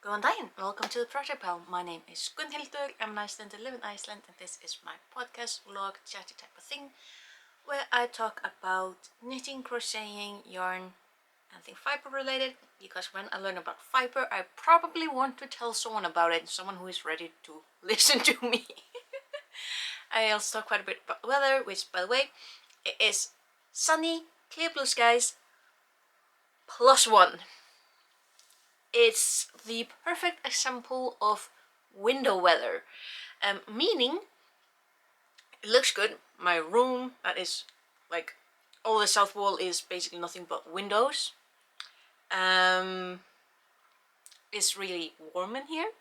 Góðan daginn, welcome to the Project Pal. My name is Gunnhildur, I'm an Icelander, live in Iceland, and this is my podcast, vlog, chatty type of thing, where I talk about knitting, crocheting, yarn, anything fiber related, because when I learn about fiber, I probably want to tell someone about it, someone who is ready to listen to me. I also talk quite a bit about weather, which, by the way, it is sunny, clear blue skies, +1. It's the perfect example of window weather, meaning it looks good. My room, that is like all the south wall, is basically nothing but windows. It's really warm in here,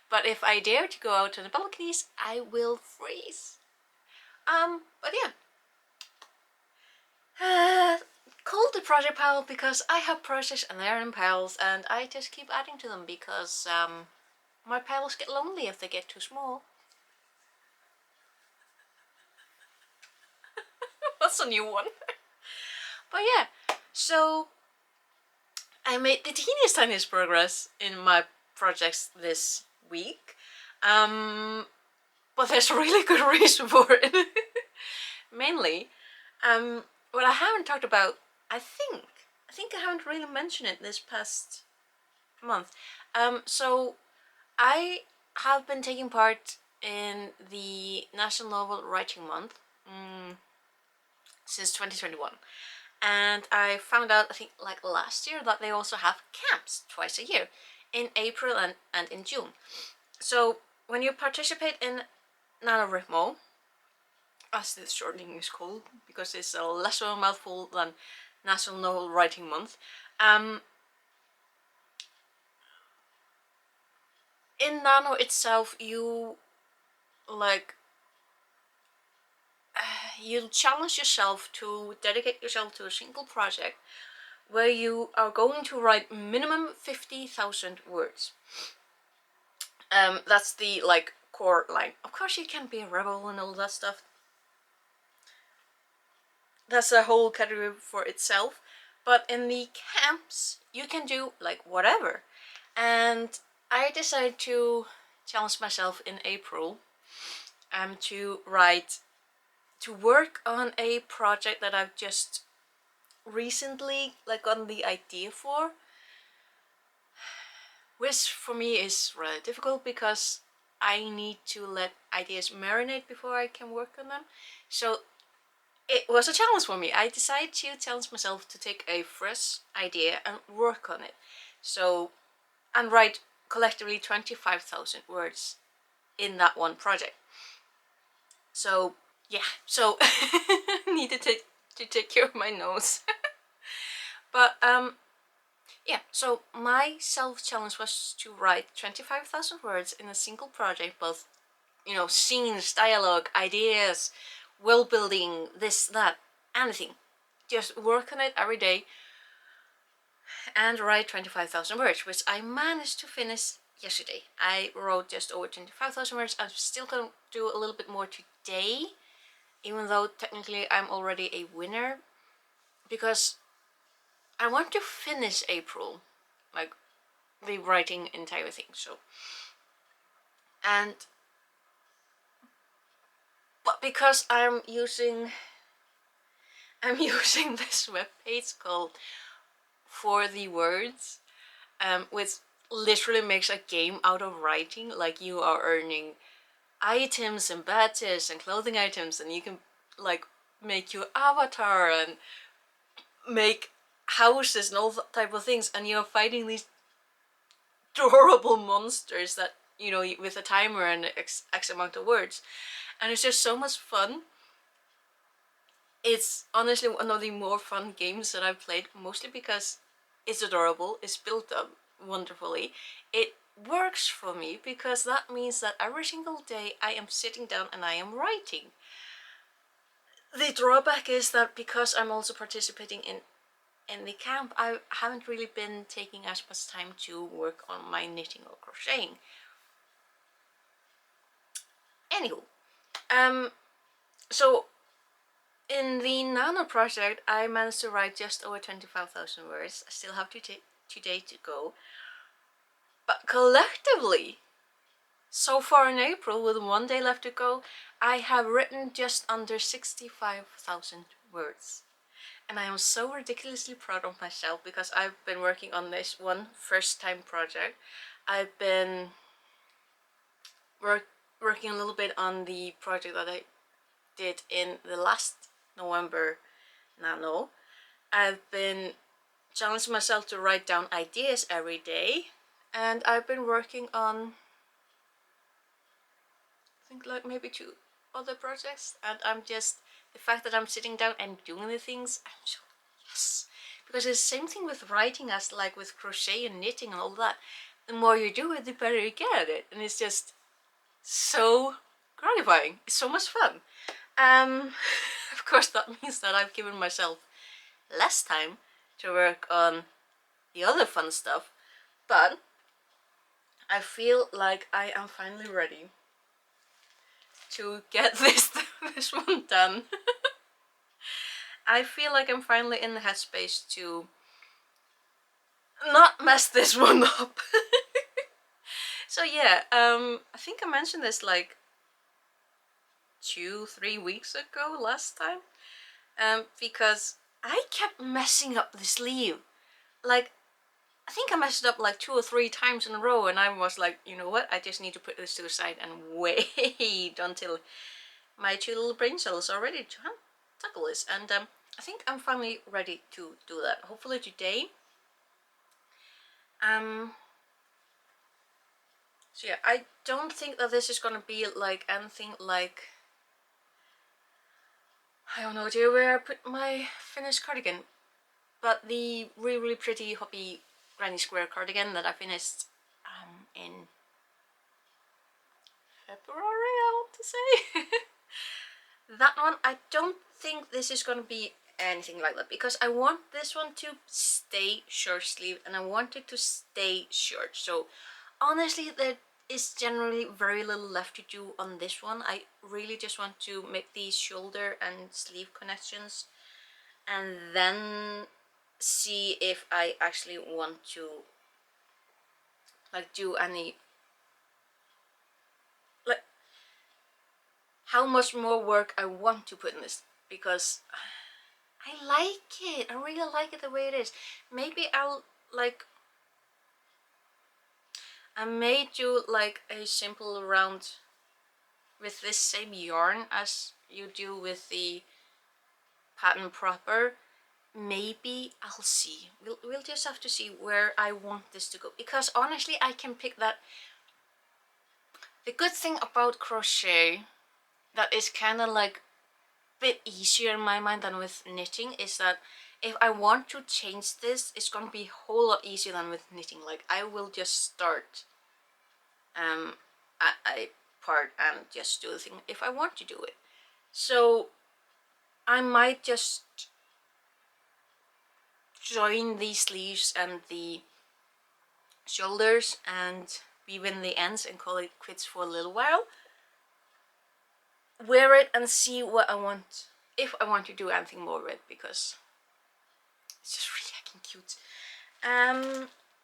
but if I dare to go out to the balconies, I will freeze. But yeah. Called the project pile because I have projects and they're in piles, and I just keep adding to them because my piles get lonely if they get too small. That's a new one. But yeah, so I made the tiniest progress in my projects this week, but there's a really good reason for it. Mainly, what I haven't talked about, I think I haven't really mentioned it this past month. So I have been taking part in the National Novel Writing Month since 2021. And I found out, I think like last year, that they also have camps twice a year, in April and in June. So when you participate in NaNoWriMo, as this shortening is called, because it's a less of a mouthful than National Novel Writing Month, in Nano itself, you you challenge yourself to dedicate yourself to a single project where you are going to write minimum 50,000 words. That's the core line. Of course you can be a rebel and all that stuff. That's a whole category for itself. But in the camps, you can do whatever. And I decided to challenge myself in April to work on a project that I've just recently gotten the idea for, which for me is rather difficult because I need to let ideas marinate before I can work on them. So it was a challenge for me. I decided to challenge myself to take a fresh idea and work on it. And write collectively 25,000 words in that one project. So yeah, so needed to take care of my nose. But yeah, so my self-challenge was to write 25,000 words in a single project, both, scenes, dialogue, ideas, world building, this, that, anything. Just work on it every day and write 25,000 words, which I managed to finish yesterday. I wrote just over 25,000 words. I'm still gonna do a little bit more today, even though technically I'm already a winner, because I want to finish April, the writing entire thing. But because I'm using this webpage called For the Words, which literally makes a game out of writing. Like, you are earning items and badges and clothing items, and you can make your avatar and make houses and all that type of things, and you're fighting these adorable monsters that with a timer and x amount of words, and it's just so much fun. It's honestly one of the more fun games that I've played, mostly because it's adorable, it's built up wonderfully. It works for me because that means that every single day I am sitting down and I am writing. The drawback is that because I'm also participating in the camp, I haven't really been taking as much time to work on my knitting or crocheting. Anywho, so in the Nano project, I managed to write just over 25,000 words. I still have today to go. But collectively, so far in April, with 1 day left to go, I have written just under 65,000 words. And I am so ridiculously proud of myself because I've been working on this one first-time project. I've been working a little bit on the project that I did in the last November Nano. I've been challenging myself to write down ideas every day, and I've been working on, I think, like maybe 2 other projects, and I'm just, the fact that I'm sitting down and doing the things, I'm so, yes. Because it's the same thing with writing as like with crochet and knitting and all that. The more you do it, the better you get at it, and it's just so gratifying. It's so much fun. Of course that means that I've given myself less time to work on the other fun stuff, but I feel like I am finally ready to get this one done. I feel like I'm finally in the headspace to not mess this one up. So yeah, I think I mentioned this like 2-3 weeks ago last time, because I kept messing up the sleeve. Like, I think I messed it up like 2 or 3 times in a row, and I was like, you know what, I just need to put this to the side and wait until my 2 little brain cells are ready to tackle this. And I think I'm finally ready to do that, hopefully today. So yeah, I don't think that this is gonna be like anything like, I don't know where I put my finished cardigan, but the really pretty hoppy granny square cardigan that I finished in February, I want to say. That one, I don't think this is gonna be anything like that, because I want this one to stay short sleeve and I want it to stay short. So honestly, there is generally very little left to do on this one. I really just want to make these shoulder and sleeve connections and then see if I actually want to like do any, like, how much more work I want to put in this, because I like it. I really like it the way it is. Maybe I'll like, I may do like a simple round with this same yarn as you do with the pattern proper. Maybe I'll see. We'll just have to see where I want this to go, because honestly I can pick that. The good thing about crochet that is kind of like a bit easier in my mind than with knitting is that if I want to change this, it's gonna be a whole lot easier than with knitting. Like, I will just start at a part and just do the thing if I want to do it. So I might just join the sleeves and the shoulders and weave in the ends and call it quits for a little while, wear it and see what I want, if I want to do anything more with it, because it's just really heckin' cute.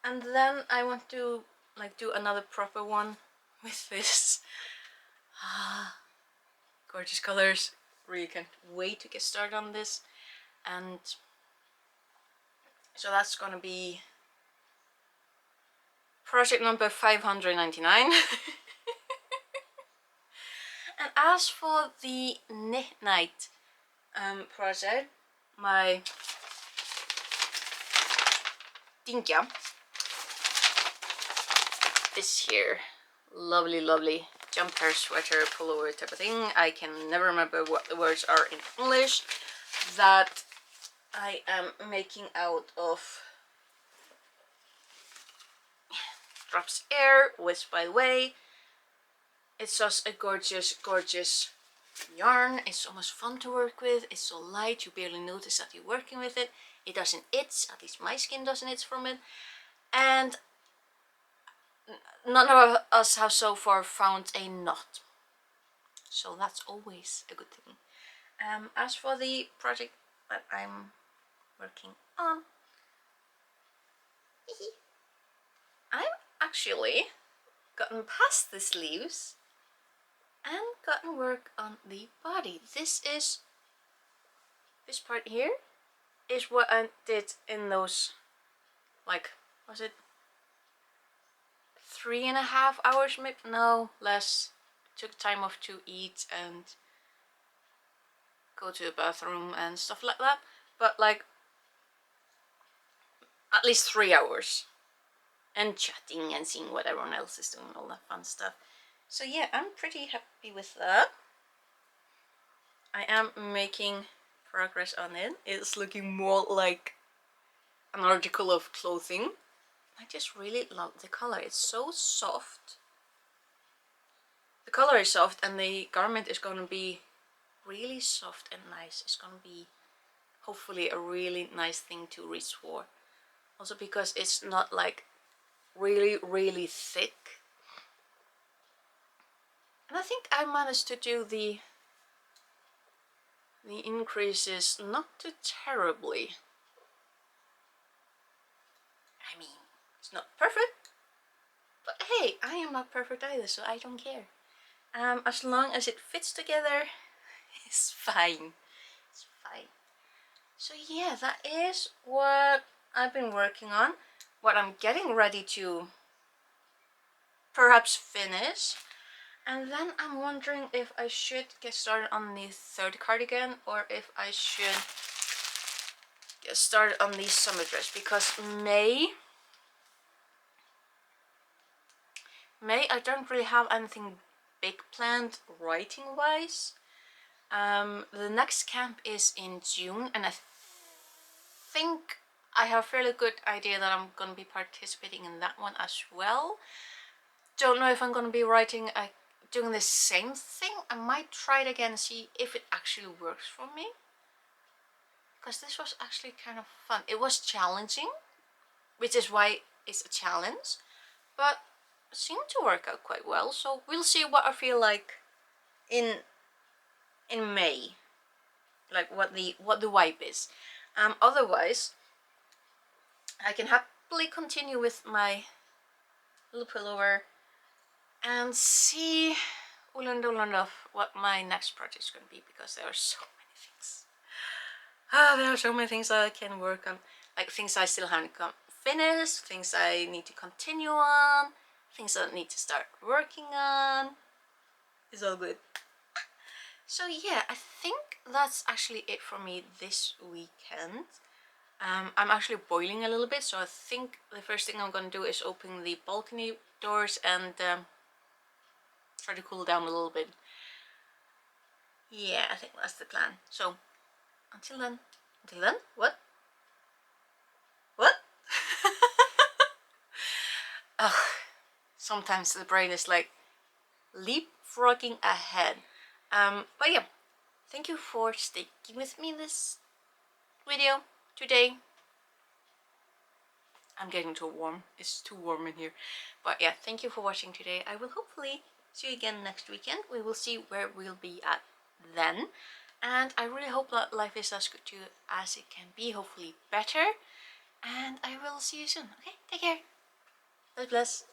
And then I want to like do another proper one with this. Gorgeous colors. Really can't wait to get started on this. And so that's gonna be project number 599. And as for the Knit Night project, my Dinka, this here lovely jumper, sweater, pullover type of thing. I can never remember what the words are in English, that I am making out of Drops Air, which, by the way, it's just a gorgeous yarn. It's so much fun to work with. It's so light, you barely notice that you're working with it. It doesn't itch, at least my skin doesn't itch from it. And none of us have so far found a knot, so that's always a good thing. As for the project that I'm working on, I'm actually gotten past the sleeves and gotten work on the body. This part here is what I did in those, like, was it 3.5 hours, maybe? No, less. Took time off to eat and go to the bathroom and stuff like that, but like at least 3 hours, and chatting and seeing what everyone else is doing, all that fun stuff. So yeah, I'm pretty happy with that. I am making progress on it. It's looking more like an article of clothing. I just really love the color. It's so soft. The color is soft and the garment is going to be really soft and nice. It's going to be hopefully a really nice thing to reach for. Also because it's not like really thick. And I think I managed to do the increases not too terribly. I mean, it's not perfect, but hey, I am not perfect either, so I don't care. As long as it fits together, it's fine. It's fine. So yeah, that is what I've been working on. What I'm getting ready to perhaps finish. And then I'm wondering if I should get started on the third cardigan or if I should get started on the summer dress, because May I don't really have anything big planned writing wise. The next camp is in June, and I think I have a fairly good idea that I'm going to be participating in that one as well. Don't know if I'm going to be doing the same thing. I might try it again and see if it actually works for me, because this was actually kind of fun. It was challenging, which is why it's a challenge, but it seemed to work out quite well. So we'll see what I feel like in May, like what the vibe is. Otherwise, I can happily continue with my little pullover and see of what my next project is going to be, because there are so many things. There are so many things that I can work on, like things I still haven't finished, things I need to continue on, things that I need to start working on. It's all good. So yeah, I think that's actually it for me this weekend. I'm actually boiling a little bit, so I think the first thing I'm going to do is open the balcony doors and try to cool down a little bit. Yeah, I think that's the plan. So until then, what? Ugh, sometimes the brain is like leapfrogging ahead. But yeah, thank you for sticking with me this video today. I'm getting too warm. It's too warm in here. But yeah, thank you for watching today. I will hopefully see you again next weekend. We will see where we'll be at then. And I really hope that life is as good to you as it can be. Hopefully better. And I will see you soon. Okay, take care. God bless.